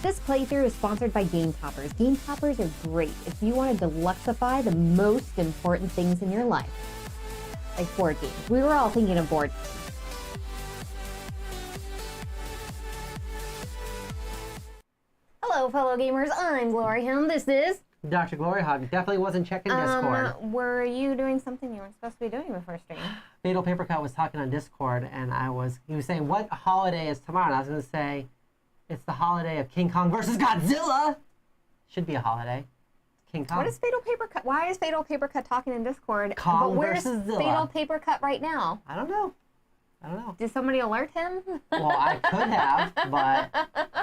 This playthrough is sponsored by Game Toppers. Game Toppers are great if you want to deluxify the most important things in your life. Like board games. We were all thinking of board games. Hello, fellow gamers. I'm GloryHoundd. This is DrGloryHogg. Definitely wasn't checking Discord. Were you doing something you weren't supposed to be doing before stream? Fatal Papercut was talking on Discord, and he was saying, what holiday is tomorrow? And I was going to say, it's the holiday of King Kong versus Godzilla. Should be a holiday. King Kong. What is Fatal Papercut? Why is Fatal Papercut talking in Discord? Kong but where's versus Zilla. Fatal Papercut right now? I don't know. I don't know. Did somebody alert him? Well, I could have, but...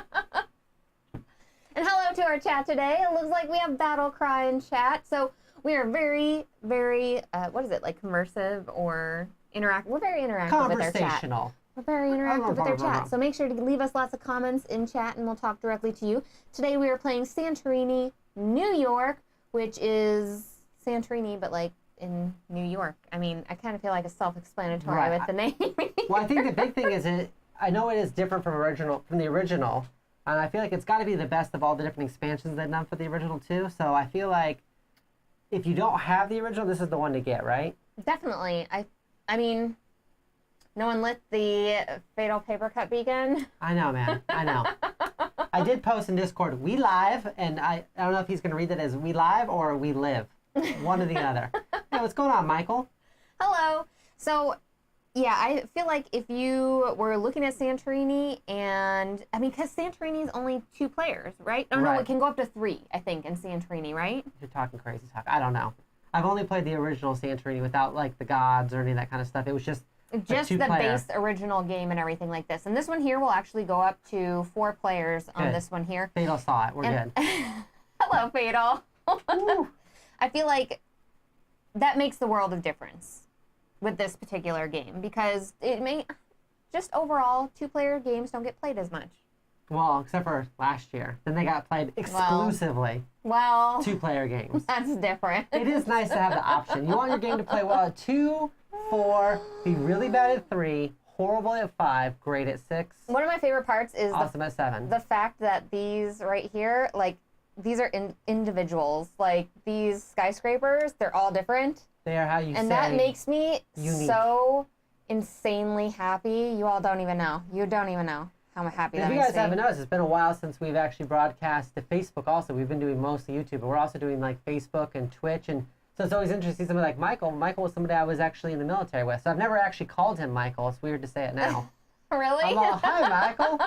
And hello to our chat today. It looks like we have Battle Cry in chat. So we are very, very, what is it, like immersive or interactive? We're very interactive with our chat. Conversational. We're very interactive with our chat. So make sure to leave us lots of comments in chat and we'll talk directly to you. Today we are playing Santorini New York, which is Santorini, but like in New York. I mean, I kind of feel like it's self-explanatory with the name. Well, I think the big thing is I know it is different from the original. And I feel like it's got to be the best of all the different expansions they've done for the original, too. So I feel like if you don't have the original, this is the one to get, right? Definitely. I mean, no one lit the Fatal Papercut beacon. I know, man. I know. I did post in Discord, we live, and I don't know if he's going to read that as we live or we live. One or the other. Hey, what's going on, Michael? Hello. So... yeah, I feel like if you were looking at Santorini and, I mean, because Santorini is only 2 players, right? Oh, no, it can go up to 3, I think, in Santorini, right? You're talking crazy talk. I don't know. I've only played the original Santorini without, like, the gods or any of that kind of stuff. It was just the base original game and everything like this. And this one here will actually go up to 4 players on this one here. Fatal saw it. We're good. Hello, Fatal. I feel like that makes the world of difference with this particular game, because just overall, 2-player games don't get played as much. Well, except for last year. Then they got played exclusively. Well, 2-player games. That's different. It is nice to have the option. You want your game to play well at 2, 4, be really bad at 3, horrible at 5, great at 6. One of my favorite parts is awesome at 7. The fact that these right here, like, these are individuals. Like, these skyscrapers, they're all different. They are how you say. And that makes me unique. So insanely happy. You all don't even know. You don't even know how happy that makes me. If you guys haven't noticed, it's been a while since we've actually broadcast to Facebook also. We've been doing mostly YouTube, but we're also doing like Facebook and Twitch. And so it's always interesting to see somebody like Michael. Michael was somebody I was actually in the military with. So I've never actually called him Michael. It's weird to say it now. Really? I'm all, hi, Michael.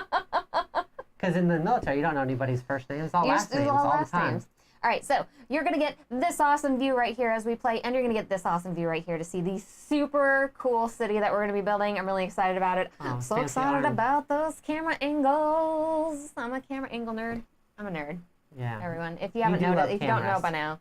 Because in the military, you don't know anybody's first name. It's all last names all the time. All right, so you're going to get this awesome view right here as we play, and you're going to get this awesome view right here to see the super cool city that we're going to be building. I'm really excited about it. I'm so excited about those camera angles. I'm a camera angle nerd. I'm a nerd. Yeah. Everyone, if you haven't noticed, if you don't know by now,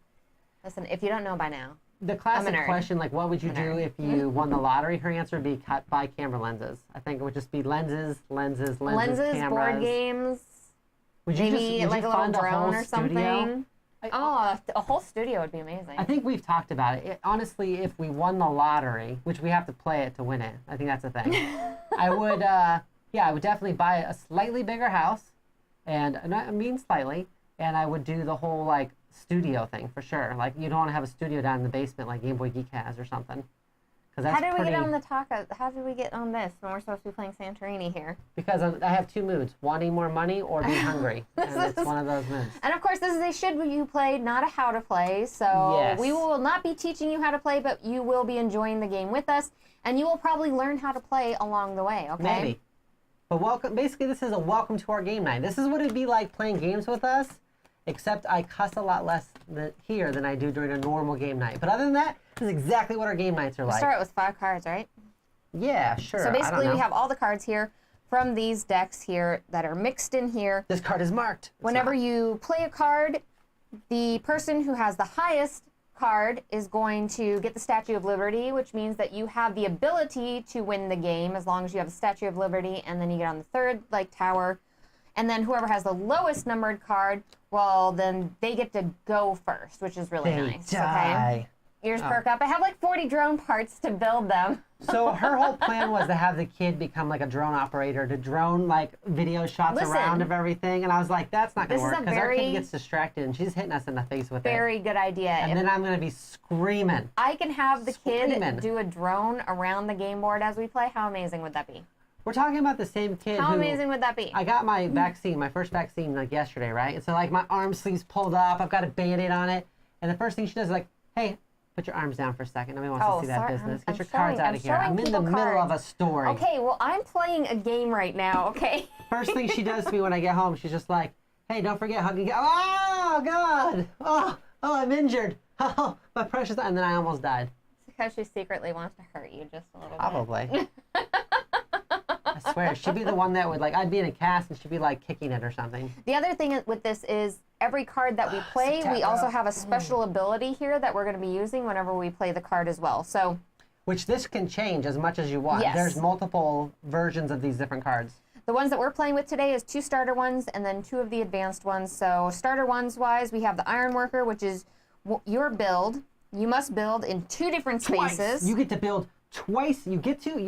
listen, if you don't know by now, the classic question, like, what would you do if you won the lottery? Her answer would be cut by camera lenses. I think it would just be lenses, cameras. Board games. Would you maybe like a little drone or something. Studio? Oh, a whole studio would be amazing. I think we've talked about it. Honestly, if we won the lottery, which we have to play it to win it, I think that's the thing. I would, I would definitely buy a slightly bigger house, and I mean slightly, and I would do the whole, like, studio thing for sure. Like, you don't want to have a studio down in the basement like Game Boy Geek has or something. How did we get on the talk? How did we get on this when we're supposed to be playing Santorini here? Because I have 2 moods: wanting more money or being hungry. And it's one of those moods. And of course, this is a should you play, not a how to play. So we will not be teaching you how to play, but you will be enjoying the game with us, and you will probably learn how to play along the way. Okay? Maybe. But basically, this is a welcome to our game night. This is what it'd be like playing games with us, except I cuss a lot less here than I do during a normal game night. But other than that, this is exactly what our game nights are like. We'll start with 5 cards, right? Yeah, sure. So basically, we have all the cards here from these decks here that are mixed in here. This card is marked. Whenever you play a card, the person who has the highest card is going to get the Statue of Liberty, which means that you have the ability to win the game as long as you have the Statue of Liberty, and then you get on the 3rd, like, tower. And then whoever has the lowest numbered card, well, then they get to go first, which is really nice. Die. Ears perk up. I have like 40 drone parts to build them. So her whole plan was to have the kid become like a drone operator, to drone like video shots around of everything. And I was like, that's not going to work because our kid gets distracted and she's hitting us in the face with it. Very good idea. And then I'm going to be screaming. I can have the kid do a drone around the game board as we play. How amazing would that be? We're talking about the same kid. How amazing would that be? I got my vaccine, my first vaccine like yesterday, right? And so like my arm sleeve's pulled up, I've got a Band-Aid on it. And the first thing she does is like, hey, put your arms down for a second. Nobody wants to see that business. Get your cards out of here. I'm in the middle of a story. Okay, well, I'm playing a game right now, okay? First thing she does to me when I get home, she's just like, hey, don't forget hugging. Oh, God. Oh, I'm injured. Oh, my precious. And then I almost died. It's because she secretly wants to hurt you just a little bit. Probably. I swear, she'd be the one that would, like, I'd be in a cast and she'd be, like, kicking it or something. The other thing with this is every card that we play, we also have a special ability here that we're going to be using whenever we play the card as well. So, which this can change as much as you want. Yes. There's multiple versions of these different cards. The ones that we're playing with today is 2 starter ones and then 2 of the advanced ones. So starter ones wise, we have the Iron Worker, which is your build. You must build in 2 different spaces. Twice. You get to build twice. You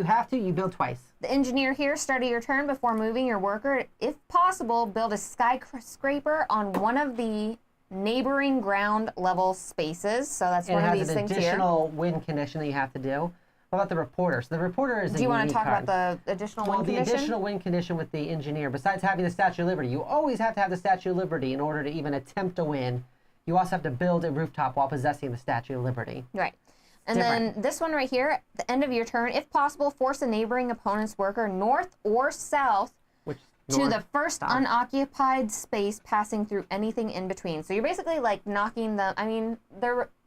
have to, you build twice. The Engineer here, start of your turn before moving your worker. If possible, build a skyscraper on one of the neighboring ground level spaces. So that's one of these things here. It has an additional win condition that you have to do. What about the Reporter? So the Reporter is a unique card. Do you want to talk about the additional win condition? Well, the additional win condition with the Engineer, besides having the Statue of Liberty, you always have to have the Statue of Liberty in order to even attempt to win. You also have to build a rooftop while possessing the Statue of Liberty. Right. And then this one right here, at the end of your turn, if possible, force a neighboring opponent's worker north or south to the first unoccupied space passing through anything in between. So you're basically like knocking the, I mean,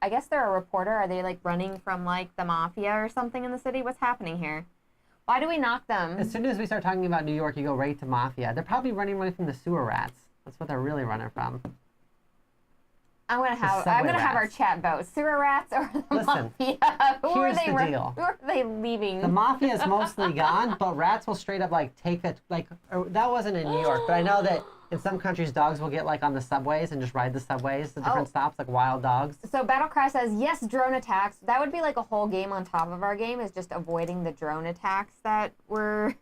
I guess they're a reporter. Are they like running from like the mafia or something in the city? What's happening here? Why do we knock them? As soon as we start talking about New York, you go right to mafia. They're probably running away from the sewer rats. That's what they're really running from. I'm gonna have our chat vote. Sewer rats or the mafia? Who are they leaving? The mafia is mostly gone, but rats will straight up like take a that wasn't in New York, but I know that in some countries dogs will get like on the subways and just ride the subways to different stops like wild dogs. So Battlecry says yes, drone attacks. That would be like a whole game on top of our game, is just avoiding the drone attacks that we're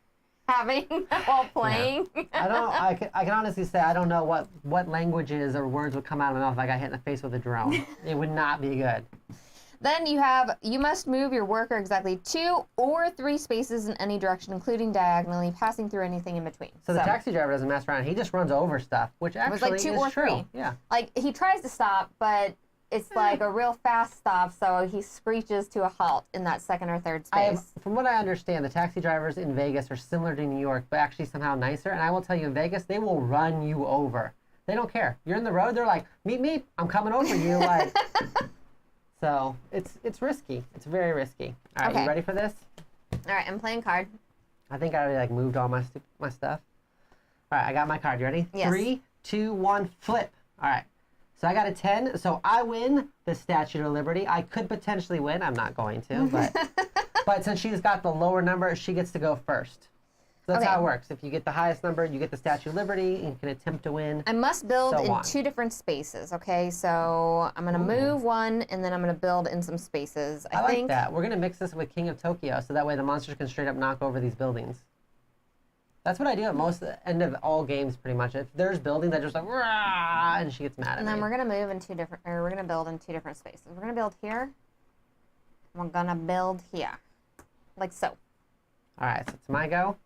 having while playing. Yeah. I can honestly say I don't know what languages or words would come out of my mouth if I got hit in the face with a drone. It would not be good. Then you must move your worker exactly 2 or 3 spaces in any direction, including diagonally, passing through anything in between. So the taxi driver doesn't mess around. He just runs over stuff, which actually like 2 or 3. True. Yeah. Like he tries to stop, but it's like a real fast stop, so he screeches to a halt in that second or third space. From what I understand, the taxi drivers in Vegas are similar to New York, but actually somehow nicer. And I will tell you, in Vegas, they will run you over. They don't care. You're in the road, they're like, meet me, I'm coming over you. Like, so it's risky. It's very risky. All right, You ready for this? All right, I'm playing card. I think I already like moved all my stuff. All right, I got my card. You ready? Yes. 3, 2, 1, flip. All right. So I got a 10, so I win the Statue of Liberty. I could potentially win. I'm not going to, but since she's got the lower number, she gets to go first. So that's how it works. If you get the highest number, you get the Statue of Liberty, and you can attempt to win. I must build in 2 different spaces, okay? So I'm going to move one, and then I'm going to build in some spaces. I like that. We're going to mix this with King of Tokyo, so that way the monsters can straight up knock over these buildings. That's what I do at most end of all games, pretty much. If there's buildings, I just like, rah, and she gets mad at me. And then we're gonna move in we're gonna build in 2 different spaces. We're gonna build here. And we're gonna build here, like so. All right, so it's my go,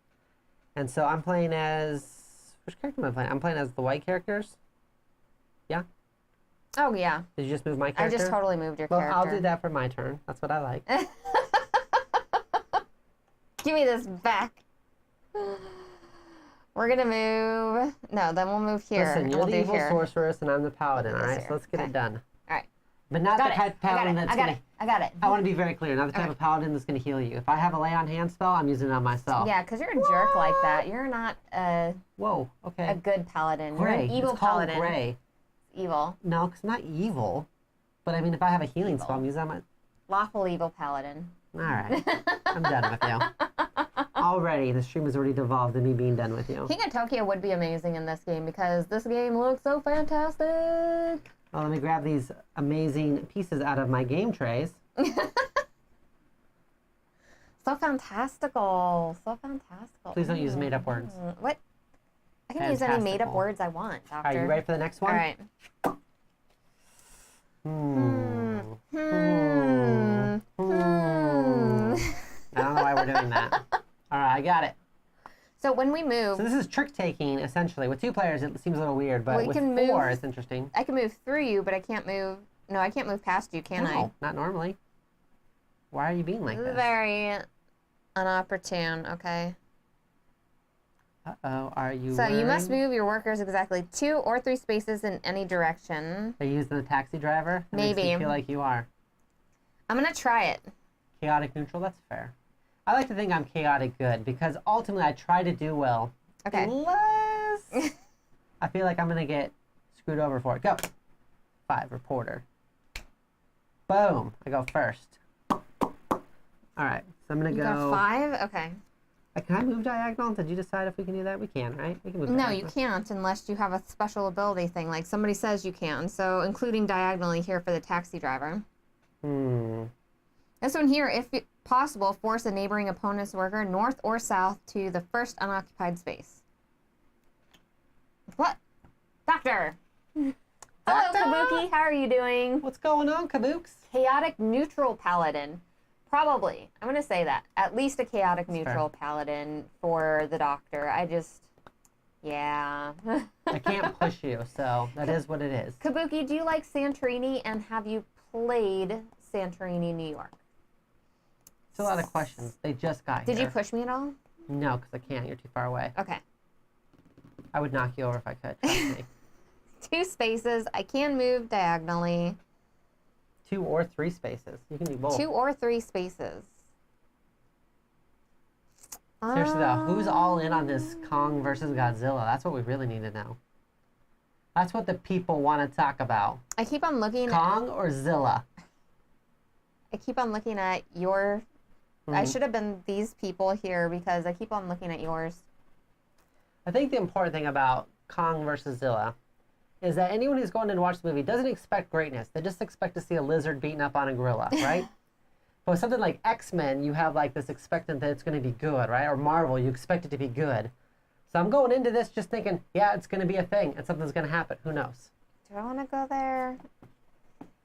and so I'm playing as which character am I playing? I'm playing as the white characters. Yeah. Oh yeah. Did you just move my character? I just totally moved your character. Well, I'll do that for my turn. That's what I like. Give me this back. We're gonna move. No, then we'll move here. Listen, you're the evil sorceress, and I'm the paladin. All right, so let's get it done. All right. But not the type of paladin that's gonna. I got it. I want to be very clear. Not the type of paladin that's gonna heal you. If I have a lay on hand spell, I'm using it on myself. Yeah, because you're a jerk like that. You're not a. Whoa. Okay. A good paladin. Gray. You're an evil it's called paladin. Gray. It's evil. No, because not evil. But I mean, if I have a healing spell, I'm using it on my. Lawful evil paladin. All right. I'm done with you. Already, the stream has already devolved to me being done with you. King of Tokyo would be amazing in this game because this game looks so fantastic. Well, let me grab these amazing pieces out of my game trays. So fantastical. So fantastical. Please don't use made-up words. What? I can use any made-up Fantastical. words I want, Doctor. Are you ready for the next one? All right. I don't know why we're doing that. All right, I got it. So when we move, So this is trick taking, essentially. With 2 players, it seems a little weird, but Well, you with can 4, move- it's interesting. I can move through you, but I can't move. No, I can't move past you, can No, not normally. Why are you being like I? this? Very inopportune. Okay. Uh-oh, are you So you must worried? move your workers exactly 2 or 3 spaces in any direction. Are you using the taxi driver? It makes me Maybe. feel like you are. I'm gonna try it. Chaotic neutral, that's fair. I like to think I'm chaotic good because ultimately I try to do well. Okay. Unless I feel like I'm going to get screwed over for it. Go. 5, reporter. Boom. I go first. All right. So I'm going to You go. got 5. Okay. Can I move diagonal? Did you decide if we can do that? We can, right? We can move No, diagonal. you can't unless you have a special ability thing. Like somebody says you can. So including diagonally here for the taxi driver. This one here, if possible, force a neighboring opponent's worker north or south to the first unoccupied space. What? Doctor! Hello, Doctor! Kabuki. How are you doing? What's going on, Kabooks? Chaotic neutral paladin. Probably. I'm going to say that. At least a chaotic That's neutral paladin for the Doctor. Yeah. I can't push you, so that is what it is. Kabuki, do you like Santorini, and have you played Santorini, New York? It's a lot of questions. They just got here. Did you push me at all? No, because I can't. You're too far away. Okay. I would knock you over if I could. Trust me. 2 spaces. I can move diagonally. 2 or 3 spaces. You can do both. 2 or 3 spaces. Seriously though, who's all in on this Kong versus Godzilla? That's what we really need to know. That's what the people want to talk about. I keep on looking. Kong or Zilla? I keep on looking at your. I should have been these people here because I keep on looking at yours. I think the important thing about Kong versus Zilla is that anyone who's going in to watch the movie doesn't expect greatness. They just expect to see a lizard beating up on a gorilla, right? But with something like X-Men, you have like this expectant that it's going to be good, right? Or Marvel, you expect it to be good. So I'm going into this just thinking, yeah, it's going to be a thing and something's going to happen. Who knows? Do I want to go there?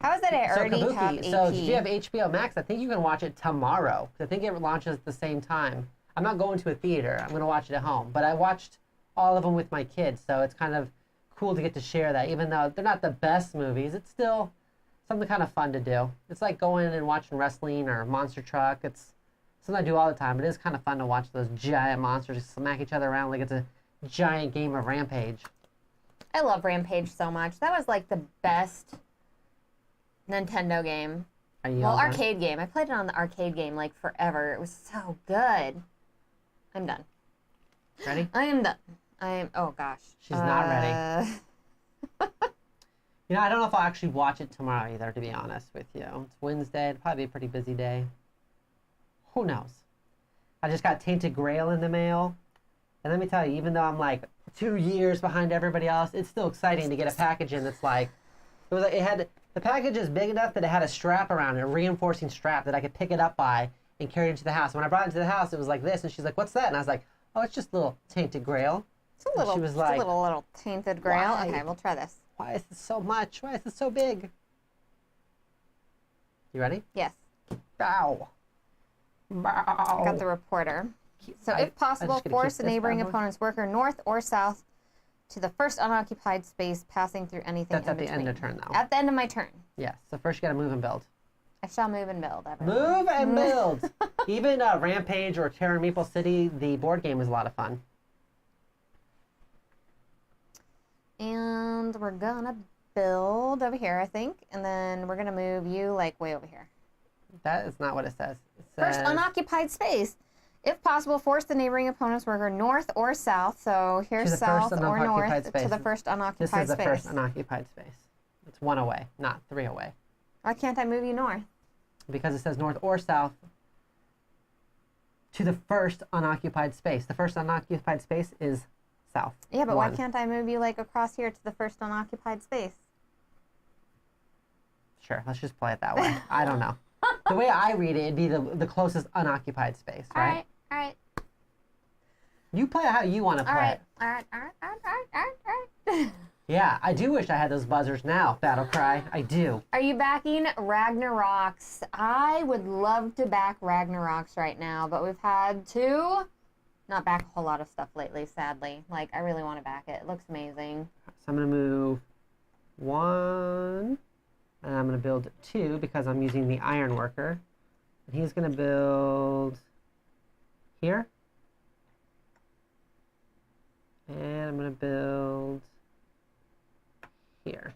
How is it I already so have Kabuki, AP? so if you have HBO Max, I think you can watch it tomorrow. I think it launches at the same time. I'm not going to a theater. I'm going to watch it at home. But I watched all of them with my kids, so it's kind of cool to get to share that. Even though they're not the best movies, it's still something kind of fun to do. It's like going and watching wrestling or Monster Truck. It's something I do all the time, but it is kind of fun to watch those giant monsters smack each other around like it's a giant game of Rampage. I love Rampage so much. That was like the best Nintendo game. Are you Well, all done? arcade game. I played it on the arcade game like forever. It was so good. I'm done. Ready? I am done. Oh gosh. She's not ready. You know, I don't know if I'll actually watch it tomorrow either, to be honest with you. It's Wednesday. It'll probably be a pretty busy day. Who knows? I just got Tainted Grail in the mail. And let me tell you, even though I'm like 2 years behind everybody else, it's still exciting to get a package in that's like, the package is big enough that it had a strap around it, a reinforcing strap that I could pick it up by and carry it into the house. When I brought it into the house, it was like this, and she's like, "What's that?" And I was like, "Oh, it's just a little Tainted Grail." It's a little, she was just like, a little tainted grail. "Why?" Okay, we'll try this. Why is this so much? Why is this so big? You ready? Yes, Bow. Bow. I got the reporter. So, I if possible, just gotta force keep a this neighboring bad boy. opponent's worker north or south to the first unoccupied space, passing through anything That's in at the between. end of turn, though. At the end of my turn, Yes. So first you gotta move and build. I shall move and build. Everyone. Move and build. Even Rampage or Terror Maple City, the board game was a lot of fun. And we're gonna build over here, I think, and then we're gonna move you like way over here. That is not what it says. It First says unoccupied space. If possible, force the neighboring opponent's worker north or south. So here's To the south first or unoccupied north space. to the first this unoccupied is the space. first unoccupied space. It's 1 away, not 3 away. Why can't I move you north? Because it says north or south to the first unoccupied space. The first unoccupied space is south. Yeah, but 1. why can't I move you like across here to the first unoccupied space? Sure, let's just play it that way. I don't know. The way I read it, it'd be the closest unoccupied space, right? All right. You play it how you want to play it. All right. Yeah, I do wish I had those buzzers now, Battle Cry. I do. Are you backing Ragnaroks? I would love to back Ragnaroks right now, but we've had to not back a whole lot of stuff lately, sadly. Like, I really want to back it. It looks amazing. So I'm going to move 1, and I'm going to build 2 because I'm using the iron worker. And he's going to build here. And I'm going to build here.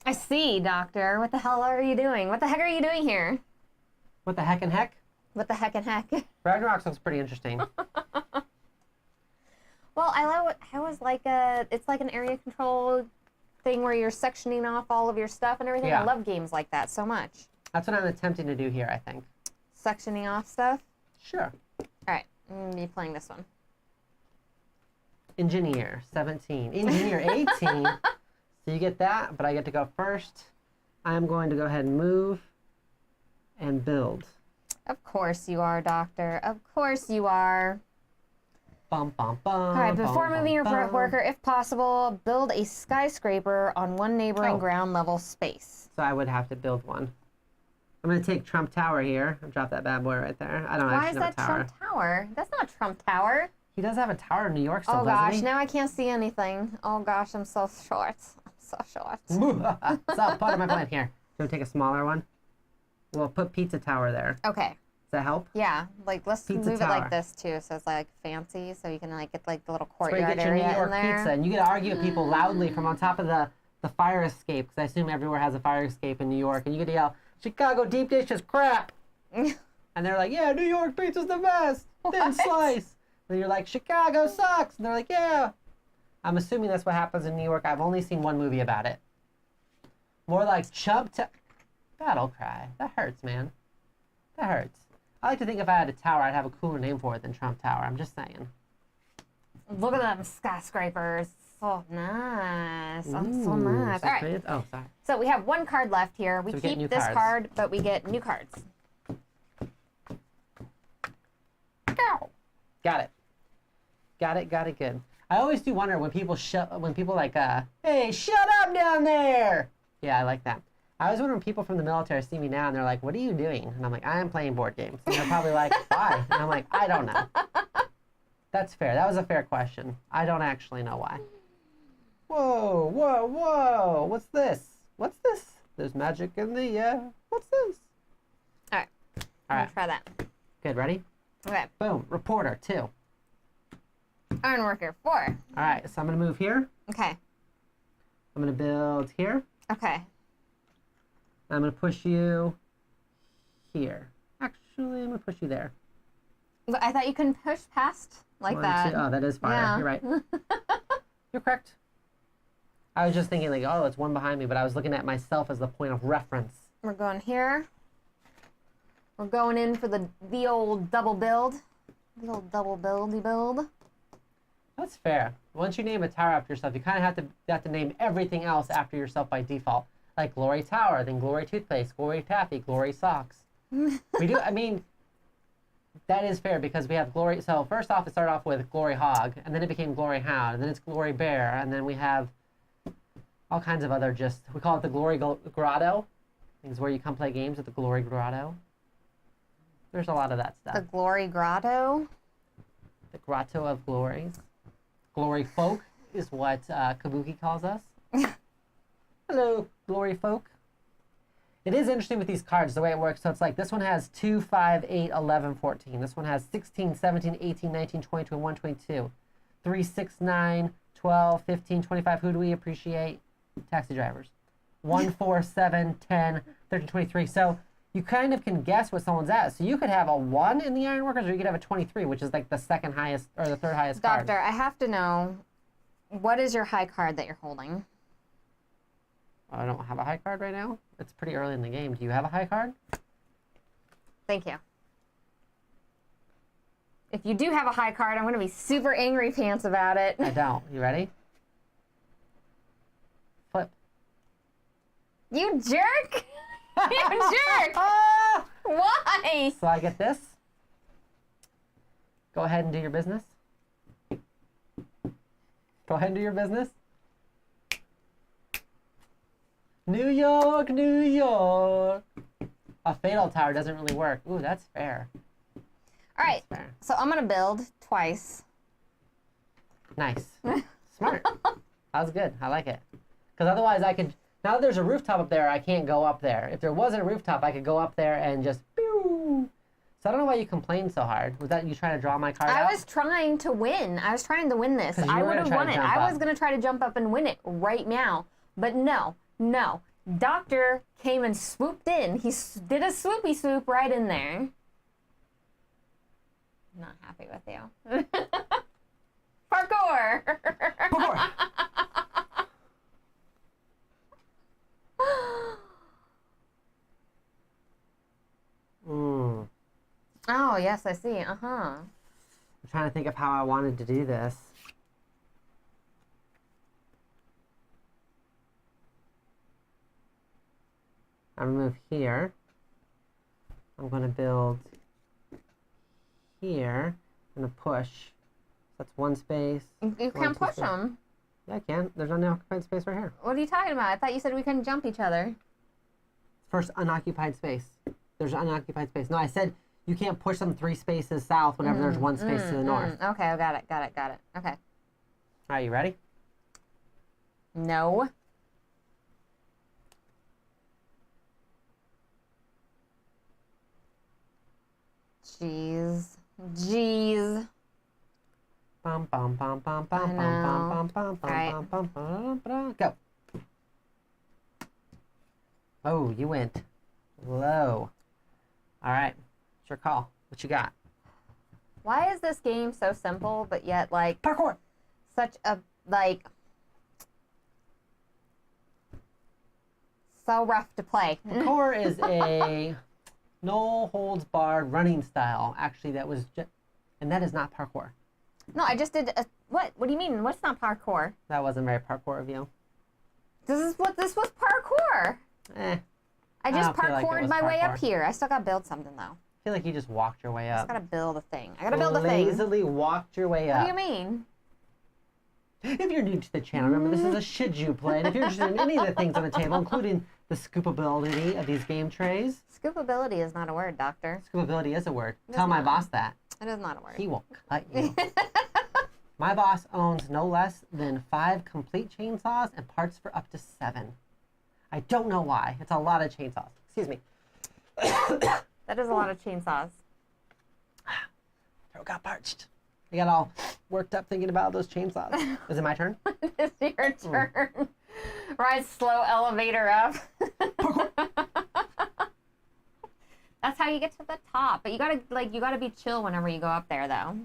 I see, Doctor. What the hell are you doing? What the heck are you doing here? What the heck and heck? What the heck and heck? Ragnarok looks pretty interesting. Well, I love it. How is like it's like an area control thing where you're sectioning off all of your stuff and everything. Yeah. I love games like that so much. That's what I'm attempting to do here, I think. Sectioning off stuff. Sure. All right, I'm gonna be playing this one. Engineer, 17. Engineer, 18. So you get that, but I get to go first. I'm going to go ahead and move and build. Of course you are, Doctor. Of course you are. Bum, bum, bum. All right, before moving your bum. worker, if possible, build a skyscraper on one neighboring ground level space. So I would have to build one. I'm going to take Trump Tower here and drop that bad boy right there. I don't Why actually is know that a tower. Trump Tower? That's not Trump Tower. He does have a tower in New York still, Oh doesn't gosh, he? now I can't see anything. Oh gosh, I'm so short. I'm so short. So part of my plan here. Do you take a smaller one? We'll put Pizza Tower there. Okay. Does that help? Yeah, like let's Pizza move tower. it like this too, so it's like fancy, so you can like get like the little That's where you courtyard get your New area York in there. pizza, and you get to argue with people loudly from on top of the fire escape, because I assume everywhere has a fire escape in New York, and you get to yell, "Chicago deep dish is crap," and they're like, "Yeah, New York pizza's the best, thin slice." And you're like, "Chicago sucks," and they're like, "Yeah." I'm assuming that's what happens in New York. I've only seen one movie about it. More like Battle Cry. That hurts, man. That hurts. I like to think if I had a tower, I'd have a cooler name for it than Trump Tower. I'm just saying. Look at them skyscrapers. So nice. I'm so Ooh, nice. All right. fancy. Oh, sorry. So we have one card left here. We So we get keep new this cards. card, but we get new cards. Go. Got it. Got it. Good. I always do wonder when people like, "Hey, shut up down there." Yeah, I like that. I always wonder when people from the military see me now and they're like, "What are you doing?" And I'm like, "I am playing board games." And they're probably like, "Why?" And I'm like, "I don't know." That's fair. That was a fair question. I don't actually know why. Whoa. What's this? There's magic in the air. What's this? All right. All right. Try that. Good. Ready? Okay. Boom. Reporter, 2. Iron worker, 4. All right. So I'm going to move here. Okay. I'm going to build here. Okay. I'm going to push you here. Actually, I'm going to push you there. But I thought you couldn't push past like 1, that. 2. Oh, that is fire. Yeah. You're right. You're correct. I was just thinking like, oh, it's one behind me, but I was looking at myself as the point of reference. We're going here. We're going in for the old double build. The old double buildy build. That's fair. Once you name a tower after yourself, you kind of have to name everything else after yourself by default. Like Glory Tower, then Glory Toothpaste, Glory Taffy, Glory Socks. We do, I mean, that is fair because we have Glory. So first off, it started off with GloryHogg, and then it became GloryHoundd, and then it's Glory Bear, and then we have all kinds of other we call it the Glory Grotto. I think it's where you come play games at the Glory Grotto. There's a lot of that stuff. The Glory Grotto. The Grotto of Glories. Glory Folk is what Kabuki calls us. Hello, Glory Folk. It is interesting with these cards, the way it works. So it's like this one has 2, 5, 8, 11, 14. This one has 16, 17, 18, 19, 20, 21, 22. 3, 6, 9, 12, 15, 25. Who do we appreciate? Taxi drivers. 1, 4, 7, 10, 13, 23. So you kind of can guess what someone's at. So you could have a 1 in the Ironworkers, or you could have a 23, which is like the second highest or the third highest card. Doctor, I have to know, what is your high card that you're holding? I don't have a high card right now. It's pretty early in the game. Do you have a high card? Thank you. If you do have a high card, I'm going to be super angry pants about it. I don't. You ready? Flip. You jerk! You jerk! Why? So I get this. Go ahead and do your business. Go ahead and do your business. New York, New York. A fatal tower doesn't really work. Ooh, that's fair. All right, Fair. so I'm gonna build twice. Nice. Smart. That was good. I like it. Because otherwise I could, now that there's a rooftop up there, I can't go up there. If there wasn't a rooftop, I could go up there and just, pew. So I don't know why you complained so hard. Was that you trying to draw my card out? I was trying to win. I was trying to win this. 'Cause you I were would gonna have try won to it. jump I up. was going to try to jump up and win it right now. But no. Doctor came and swooped in. He did a swoopy swoop right in there. I'm not happy with you. Parkour! Parkour. Mm. Oh, yes, I see. I'm trying to think of how I wanted to do this. I'm gonna move here. I'm gonna build here. I'm gonna push. That's one space. You One, can't two, push three. them. Yeah, I can. There's unoccupied space right here. What are you talking about? I thought you said we couldn't jump each other. First unoccupied space. There's unoccupied space. No, I said you can't push them 3 spaces south whenever there's 1 space to the north. Okay, I got it. Okay. Are you ready? No. Jeez. Bum bum bum bum bum I bum know. bum bum bum Right. bum bum bum bum. Go. Oh, you went low. All right, it's your call. What you got? Why is this game so simple, but yet like Parkour. such a like so rough to play? Parkour is a no holds barred running style. Actually, that was just, and that is not parkour. No, I just did a what? What do you mean? What's not parkour? That wasn't very parkour of you. This was parkour. Eh. I just don't feel like it parkoured was my way up parkour. here. I still got to build something though. I feel like you just walked your way I just up. got to build a thing. I got to build a thing. Lazily walked your way What up. do you mean? If you're new to the channel, remember this is a should you play. And if you're interested in any of the things on the table, including the scoopability of these game trays, Scoopability is not a word, Doctor. scoopability is a word. It Tell is my not. boss that. It is not a word. He will cut you. My boss owns no less than 5 complete chainsaws and parts for up to 7. I don't know why. It's a lot of chainsaws. Excuse me. That is a lot of chainsaws. Throat got parched. I got all worked up thinking about those chainsaws. Is it my turn? It's your turn. Ride slow elevator up. That's how you get to the top. But you gotta be chill whenever you go up there though.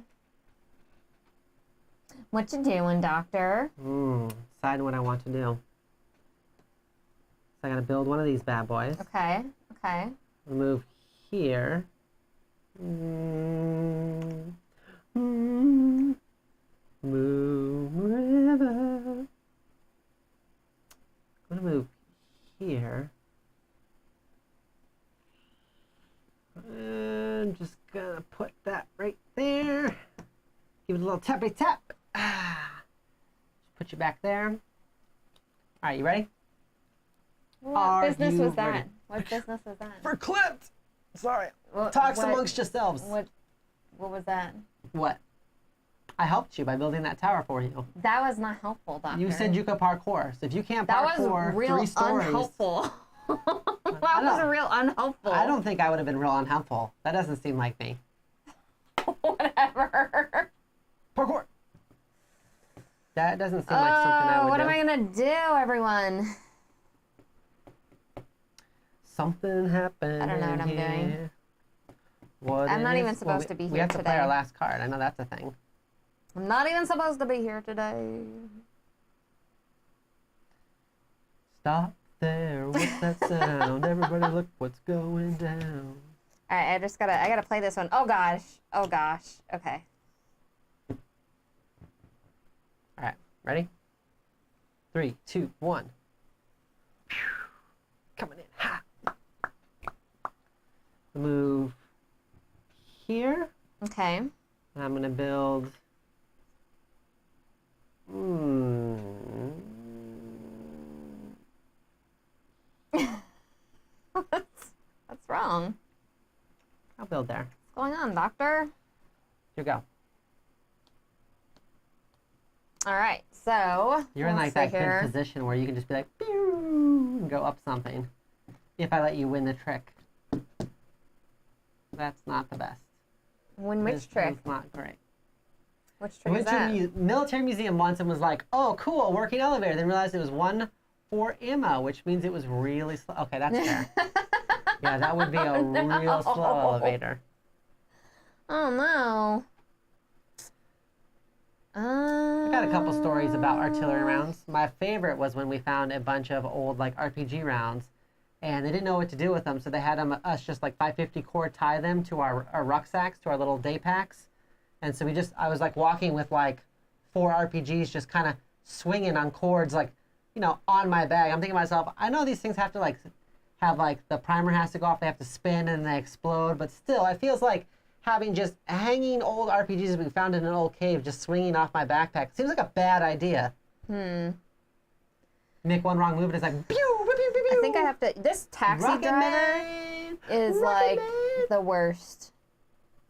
What you doing, Doctor? Deciding what I want to do. So I gotta build one of these bad boys. Okay. Move here. Move river. I'm gonna move here. And just gonna put that right there. Give it a little tappy tap. Just put you back there. All right, you ready? What Are business you was that? ready? What business was that? For clipped. Sorry. What- Talks what- amongst yourselves. What was that? What? I helped you by building that tower for you. That was not helpful, Doctor. You said you could parkour. So if you can't that parkour was real 3 stories, unhelpful. That was real unhelpful. I don't think I would have been real unhelpful. That doesn't seem like me. Whatever. Parkour. That doesn't seem like something I would what do. am I gonna do, everyone? Something happened. I don't know what I'm doing. What I'm not is- even supposed to be We here have to play today. our last card. I know that's a thing. I'm not even supposed to be here today. Stop there. What's that sound? Everybody look what's going down. All right, I gotta play this one. Oh gosh. Okay. All right, ready? 3, 2, 1. coming in hot. Move here. Okay. And I'm gonna build. What's wrong? I'll build there. What's going on, doctor? Here you go. All right, so You're in like that good position where you can just be like, pew, and go up something. If I let you win the trick. That's not the best. Win which trick? It's not great. Which trick is that? Military museum once and was like, oh, cool, working elevator. Then realized it was 1 for ammo, which means it was really slow. Okay, that's fair. Yeah, that would be a real slow elevator. Oh, no. I got a couple stories about artillery rounds. My favorite was when we found a bunch of old like RPG rounds, and they didn't know what to do with them, so they had us just like 550 cord tie them to our rucksacks, to our little day packs. And so I was like walking with like 4 RPGs just kind of swinging on cords, like, you know, on my bag. I'm thinking to myself, I know these things have to like have like the primer has to go off, they have to spin and they explode, but still it feels like having just hanging old RPGs we found in an old cave just swinging off my backpack seems like a bad idea. Make one wrong move and it's like, pew, pew, pew, pew, pew. I think I have to. This taxi Rocket driver Man. is Rocket like Man. the worst.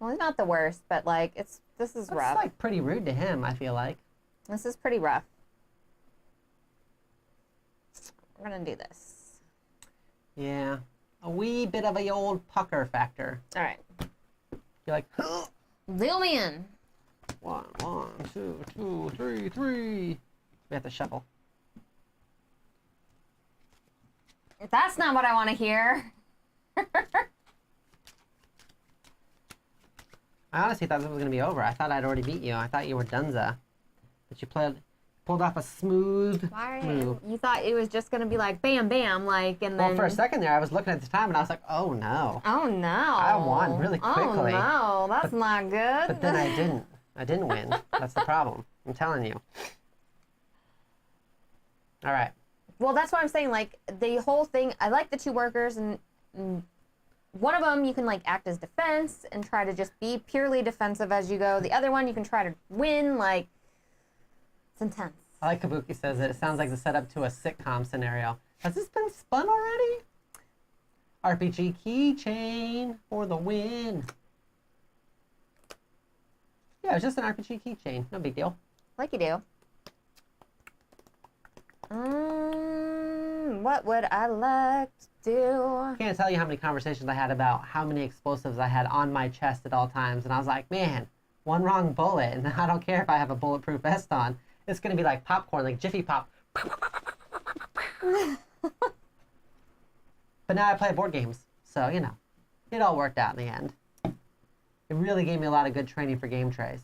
Well, he's not the worst, but like this is rough. That's like pretty rude to him, I feel like. This is pretty rough. We're gonna do this. Yeah, a wee bit of a old pucker factor. All right. You're like, Reel me in. 1, 2, 2, 3, 3. We have to shuffle. That's not what I want to hear. I honestly thought this was going to be over. I thought I'd already beat you. I thought you were donezo. But you pulled off a smooth move. You thought it was just gonna be like bam, bam, like, and then. Well, for a second there, I was looking at the time and I was like, oh no. Oh no. I won really quickly. Oh no, that's not good. But then I didn't. I didn't win. That's the problem. I'm telling you. All right. Well, that's what I'm saying. Like the whole thing, I like the 2 workers, and one of them you can like act as defense and try to just be purely defensive as you go. The other one you can try to win. Like it's intense. I like Kabuki says it sounds like the setup to a sitcom scenario. Has this been spun already? RPG keychain for the win. Yeah, it's just an RPG keychain. No big deal. Like you do. What would I like to do? I can't tell you how many conversations I had about how many explosives I had on my chest at all times. And I was like, man, one wrong bullet, and I don't care if I have a bulletproof vest on. It's going to be like popcorn, like Jiffy Pop. But now I play board games. So, you know, it all worked out in the end. It really gave me a lot of good training for X-Trayz.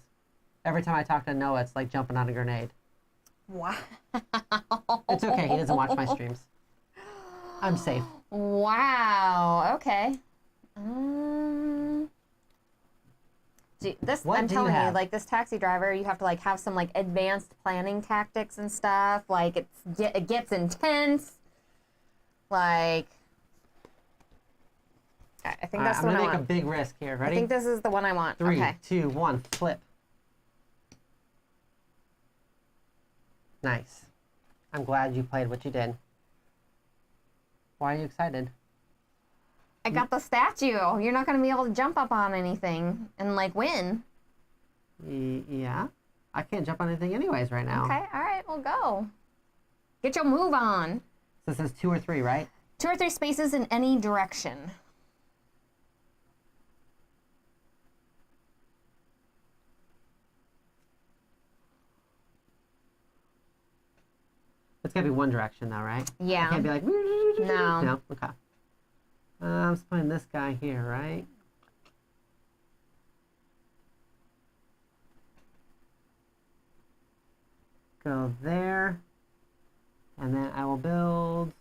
Every time I talk to Noah, it's like jumping on a grenade. Wow. It's okay. He doesn't watch my streams. I'm safe. Wow. Okay. I'm telling you, like this taxi driver, you have to like have some like advanced planning tactics and stuff. Like it gets intense. Like I think that's the one I want. I'm gonna make a big risk here. Ready? I think this is the one I want. 3, okay. 2, 1, flip. Nice. I'm glad you played what you did. Why are you excited? I got the statue. You're not going to be able to jump up on anything and like win. Yeah. I can't jump on anything anyways right now. Okay, all right, well go. Get your move on. So this is 2 or 3, right? 2 or 3 spaces in any direction. It's gotta be one direction though, right? Yeah. I can't be like, no. No? Okay. I'm just putting this guy here, right? Go there. And then I will build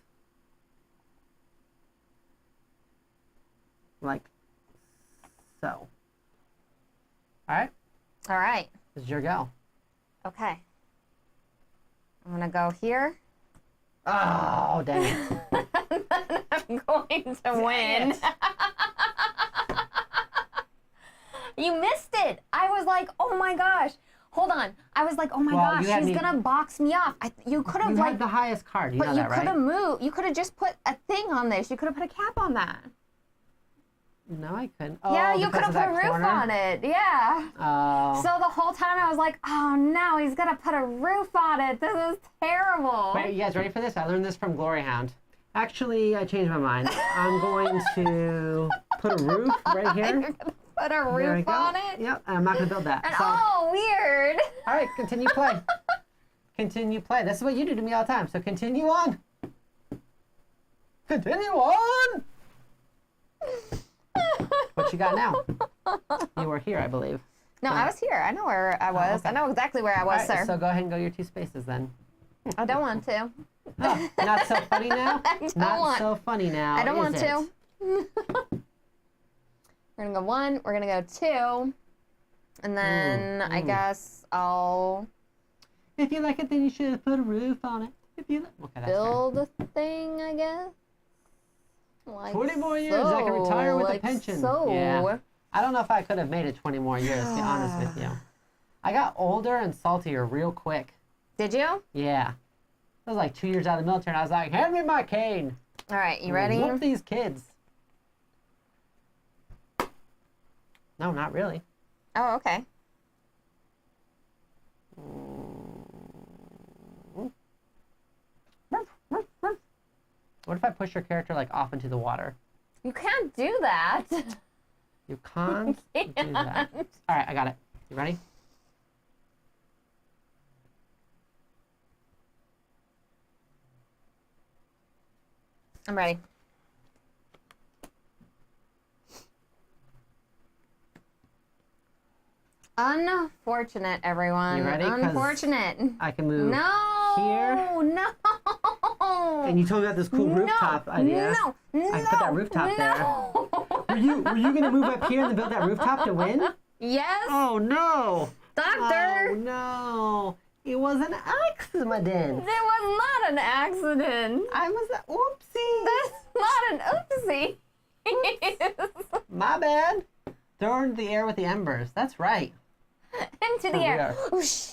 like so. All right? All right. This is your go. Okay. I'm going to go here. Oh, dang it. I'm going to win. You missed it. I was like, oh my gosh. Hold on. I was like, oh my gosh, she's gonna box me off. You could have You had the highest card. You know that, right? But you could have moved. You could have just put a thing on this. You could have put a cap on that. No, I couldn't. Oh, Yeah, you could have put a roof on it. Yeah. Oh. So the whole time I was like, oh no, he's gonna put a roof on it. This is terrible. Wait, you guys ready for this? I learned this from GloryHoundd. Actually, I changed my mind. I'm going to put a roof right here. Put a roof on it? Yep, I'm not going to build that. And, So, oh, weird. all right, continue play. Continue play. This is what you do to me all the time, so continue on. Continue on! What you got now? You were here, I believe. No, I was here. I know where I was. okay. I know exactly where I was, All right, sir. so go ahead and go your 2 spaces then. I don't want to. Oh, not so funny now? Not so funny now, I don't want is to. it? We're going to go 1. We're going to go 2. And then I guess I'll If you like it, then you should have put a roof on it. If you okay, that's build a thing, I guess. Like 20 more years, I can retire with a pension. So. Yeah. I don't know if I could have made it 20 more years, to be honest with you. I got older and saltier real quick. Did you? Yeah. I was like 2 years out of the military, and I was like, hand me my cane. All right, you ready? Whoop these kids. No, not really. Oh, okay. What if I push your character like off into the water? You can't do that. You can't do that. All right, I got it. You ready? I'm ready. Unfortunate, everyone. You ready? 'Cause Unfortunate. I can move No. here. No. And you told me about this cool rooftop idea. No. I can put that rooftop there. Were you gonna move up here and then build that rooftop to win? Yes. Oh no! Doctor. Oh no! It was an accident. It was not an accident. I was a oopsie. That's not an oopsie. My bad. Throw into the air with the embers. That's right. Into the air. Whoosh.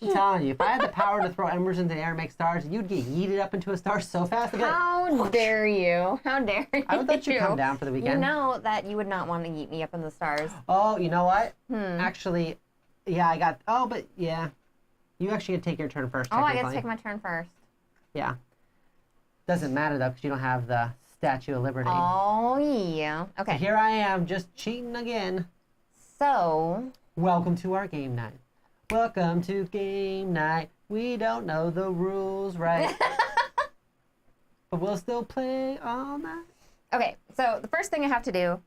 I'm telling you, if I had the power to throw embers into the air and make stars, you'd get yeeted up into a star so fast. How dare you? How dare you? I would let you come down for the weekend. You know that you would not want to eat me up in the stars. Oh, you know what? Actually, yeah, I got. Oh, but yeah, you actually get to take your turn first. Oh, I get to take my turn first. Yeah. Doesn't matter though, because you don't have the Statue of Liberty. Oh yeah. Okay. So here I am, just cheating again. So. Welcome to our game night. Welcome to game night. We don't know the rules, right? But we'll still play all night. Okay, so the first thing I have to do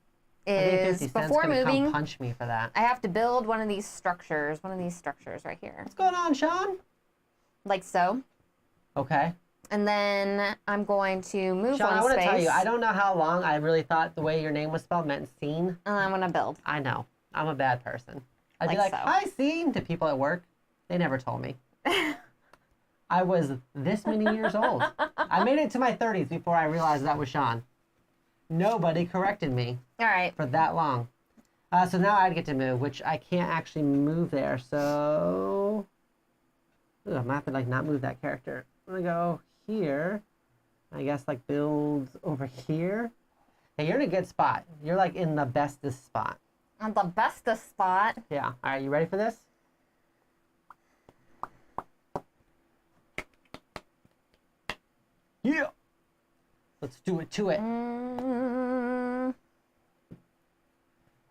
is 50 Cent's before gonna come moving, punch me for that. I have to build one of these structures. Right here, What's going on, Sean? like so. Okay. And then I'm going to move Sean, one I want to space. tell you, I don't know how long I really thought the way your name was spelled meant scene. And I'm gonna build. I know. I'm a bad person. I'd be Like like, so. hi, scene, to people at work. They never told me. I was this many years old. I made it to my 30s before I realized that was Sean. Nobody corrected me All right. for that long. So now I get to move, which I can't actually move there. So I'm gonna have to like not move that character. I'm gonna go here. I guess like build over here. Hey, you're in a good spot. You're like in the bestest spot. On the bestest spot. Yeah. All right, you ready for this? Yeah. Let's do it to it. All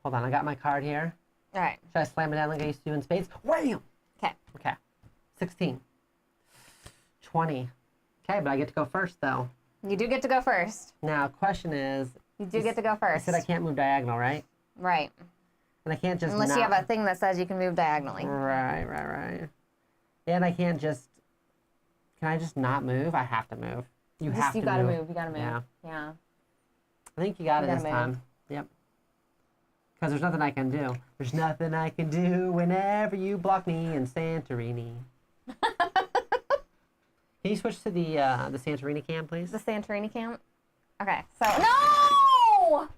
Hold on, I got my card here. right. Should I slam it down like I used to do in spades? Wham! Okay. Okay. 16. 20. Okay, but I get to go first, though. You do get to go first. Now, question is... You do get to go I first. said I can't move diagonal, right? Right. And I can't just Unless you have a thing that says you can move diagonally. Right. And I can't just... Can I just not move? I have to move. You have to You gotta move. You gotta move. Yeah. Yeah. I think you got You it this gotta move. time. Yep. Because there's nothing I can do. There's nothing I can do whenever you block me in Santorini. Can you switch to the Santorini cam, please? The Santorini camp. Okay, so no!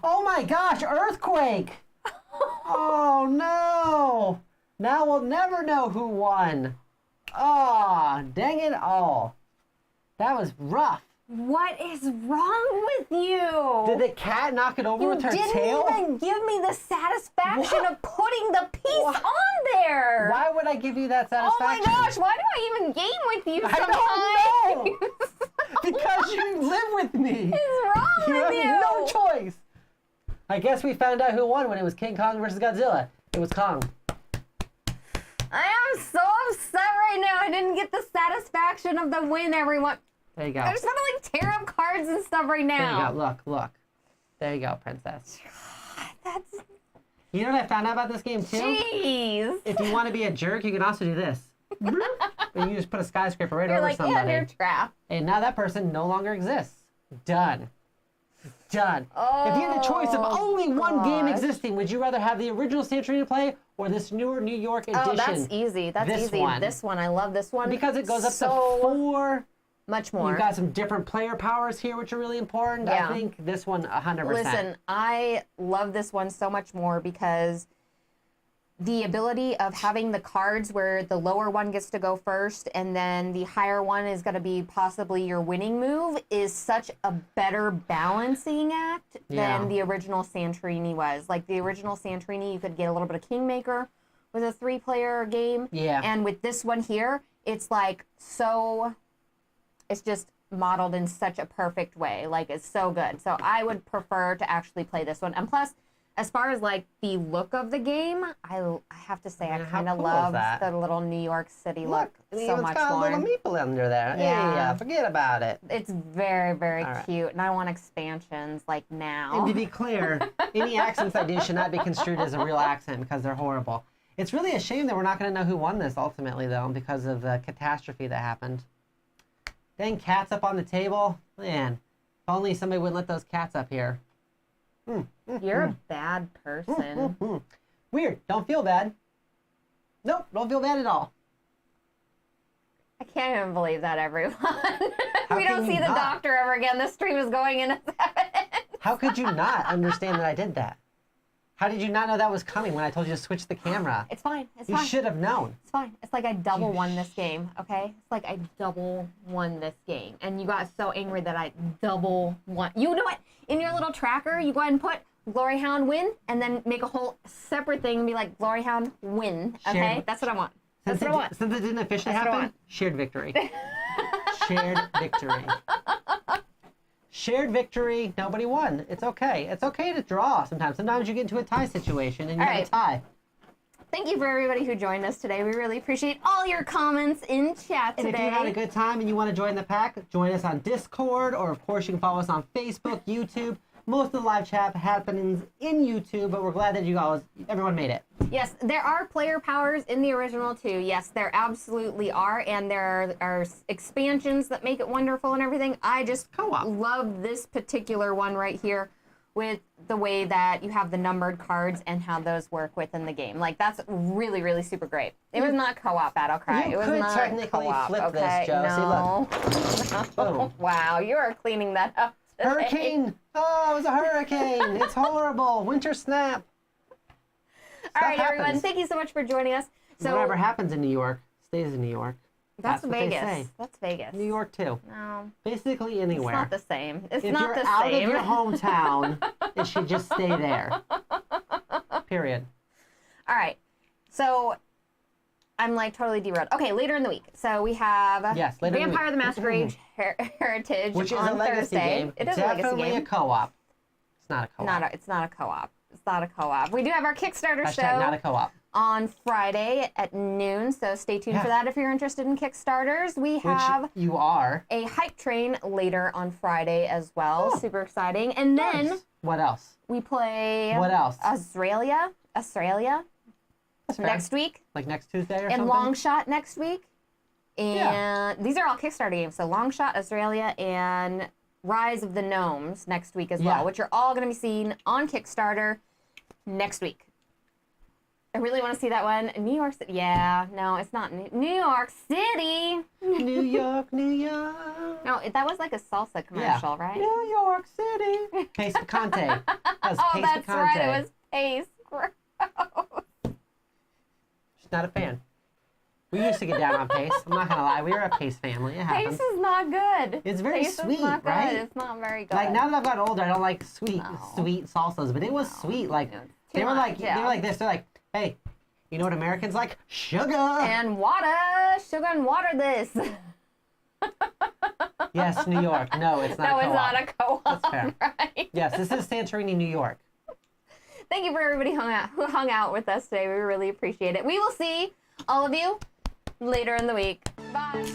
Oh my gosh, earthquake! Oh no! Now we'll never know who won. Oh, dang it all. That was rough. What is wrong with you? Did the cat knock it over with her didn't tail? even give me the satisfaction What? of putting the piece What? on there. Why would I give you that Oh my satisfaction? gosh, why do I even game with you I don't sometimes? Because you live with me. What is wrong You with have you? no choice. I guess we found out who won when it was King Kong versus Godzilla. It was Kong. I am so upset right now. I didn't get the satisfaction of the win, everyone. There you go. I just want to like tear up cards and stuff right There now. you go. Look, look. There you go, princess. That's You know what I found out about this game too? jeez. If you want to be a jerk, you can also do this. And you just put a skyscraper right You're over like, somebody. yeah, you're trapped. And now that person no longer exists. Done. Done. If you had the choice of only one game gosh. existing, would you rather have the original Santorini to play or this newer New York edition? Oh, that's easy. That's This easy. one. This one, I love this one. Because it goes up so to 4. much more. You've got some different player powers here, which are really important. Yeah. I think this one 100%. Listen, I love this one so much more because the ability of having the cards where the lower one gets to go first and then the higher one is going to be possibly your winning move is such a better balancing act Yeah. than the original Santorini was. Like the original Santorini, you could get a little bit of Kingmaker with a 3-player game. Yeah. And with this one here, it's like so, it's just modeled in such a perfect way. Like it's so good. So I would prefer to actually play this one. And plus, as far as like the look of the game, I have to say I Yeah, how kind of cool is love that? the little New York City look It's so much got a little more. meeple under there. Yeah. Hey, forget about it. It's very, very All right. cute, and I want expansions like now. And to be clear, any accents I do should not be construed as a real accent because they're horrible. It's really a shame that we're not going to know who won this ultimately, though, because of the catastrophe that happened. Dang cats up on the table. Man, if only somebody wouldn't let those cats up here. You're a bad person. Weird. Don't feel bad. Nope, don't feel bad at all. I can't even believe that, everyone. How We can don't you see the not? doctor ever again. This stream is going in a 7. How could you not understand that I did that? How did you not know that was coming when I told you to switch the camera? It's fine. It's You fine. should have known. It's fine. It's like I double won this game, okay? It's like I double won this game. And you got so angry that I double won. You know what? In your little tracker, you go ahead and put GloryHoundd win and then make a whole separate thing and be like GloryHoundd win, okay? Shared- That's what I want. That's Since what I want. since it didn't officially That's what I happen, want. shared victory. Shared victory. Shared victory, nobody won. It's okay. It's okay to draw sometimes. Sometimes you get into a tie situation and you All have a right. tie. Thank you for everybody who joined us today. We really appreciate all your comments in chat And today. if you had a good time and you want to join the pack, join us on Discord, or of course you can follow us on Facebook, YouTube. Most of the live chat happens in YouTube, but we're glad that everyone made it. Yes, there are player powers in the original too. Yes, there absolutely are, and there are expansions that make it wonderful and everything. I just Co-op. love this particular one right here with the way that you have the numbered cards and how those work within the game. Like that's really, really super great. It was not co-op Battle Cry. You It was could not technically co-op, flip this, okay? Joe. See, No. Boom. Wow, you are cleaning that up today. Hurricane! Oh, it was a hurricane! It's horrible! Winter snap! All right, Stuff everyone. happens. Thank you so much for joining us. So Whatever happens in New York stays in New York. that's what they Vegas. say. That's Vegas. New York too. No, Basically it's anywhere. not the same. It's If not you're the out same. of your hometown, it should just stay there. Period. All right. So I'm like totally derailed. Okay, later in the week. So we have Yes, later in the Vampire week. the Masquerade Heritage Which is on a legacy Thursday. game. It is Definitely a legacy game. a co-op. It's not a co-op. It's not a co-op. It's not a co-op. We do have our Kickstarter Hashtag show not a co-op. on Friday at noon. So stay tuned Yeah. for that if you're interested in Kickstarters. We have Which you are. a hype train later on Friday as well. Oh. Super exciting. And then Nice. What else? we play What else? Australia That's fair. next week. Like next Tuesday or And something? Long Shot next week. And Yeah. these are all Kickstarter games. So Long Shot, Australia, and Rise of the Gnomes next week as Yeah. well, which are all going to be seen on Kickstarter next week. I really want to see that one. New York City. Yeah, no, it's not New York City. New York, New York. No, that was like a salsa commercial, right? New York City. Pace Picante. That was Oh, Pace that's Picante. right. It was Pace. Gross. She's not a fan. We used to get down on Pace. I'm not gonna lie. We were a Pace family. It happens. Pace is not good. It's very Pace sweet, is not right? Good. It's not very good. Like now that I've gotten older, I don't like sweet salsas, but it was No. sweet. Like No, it's they too were much, they were like this. They're like, hey, you know what Americans like? Sugar. And water. Sugar and water this. Yes, New York. No, it's not. No, a it's co-op. not a co-op. That's fair. Right? Yes, this is Santorini, New York. Thank you for everybody who hung out with us today. We really appreciate it. We will see all of you later in the week. Bye.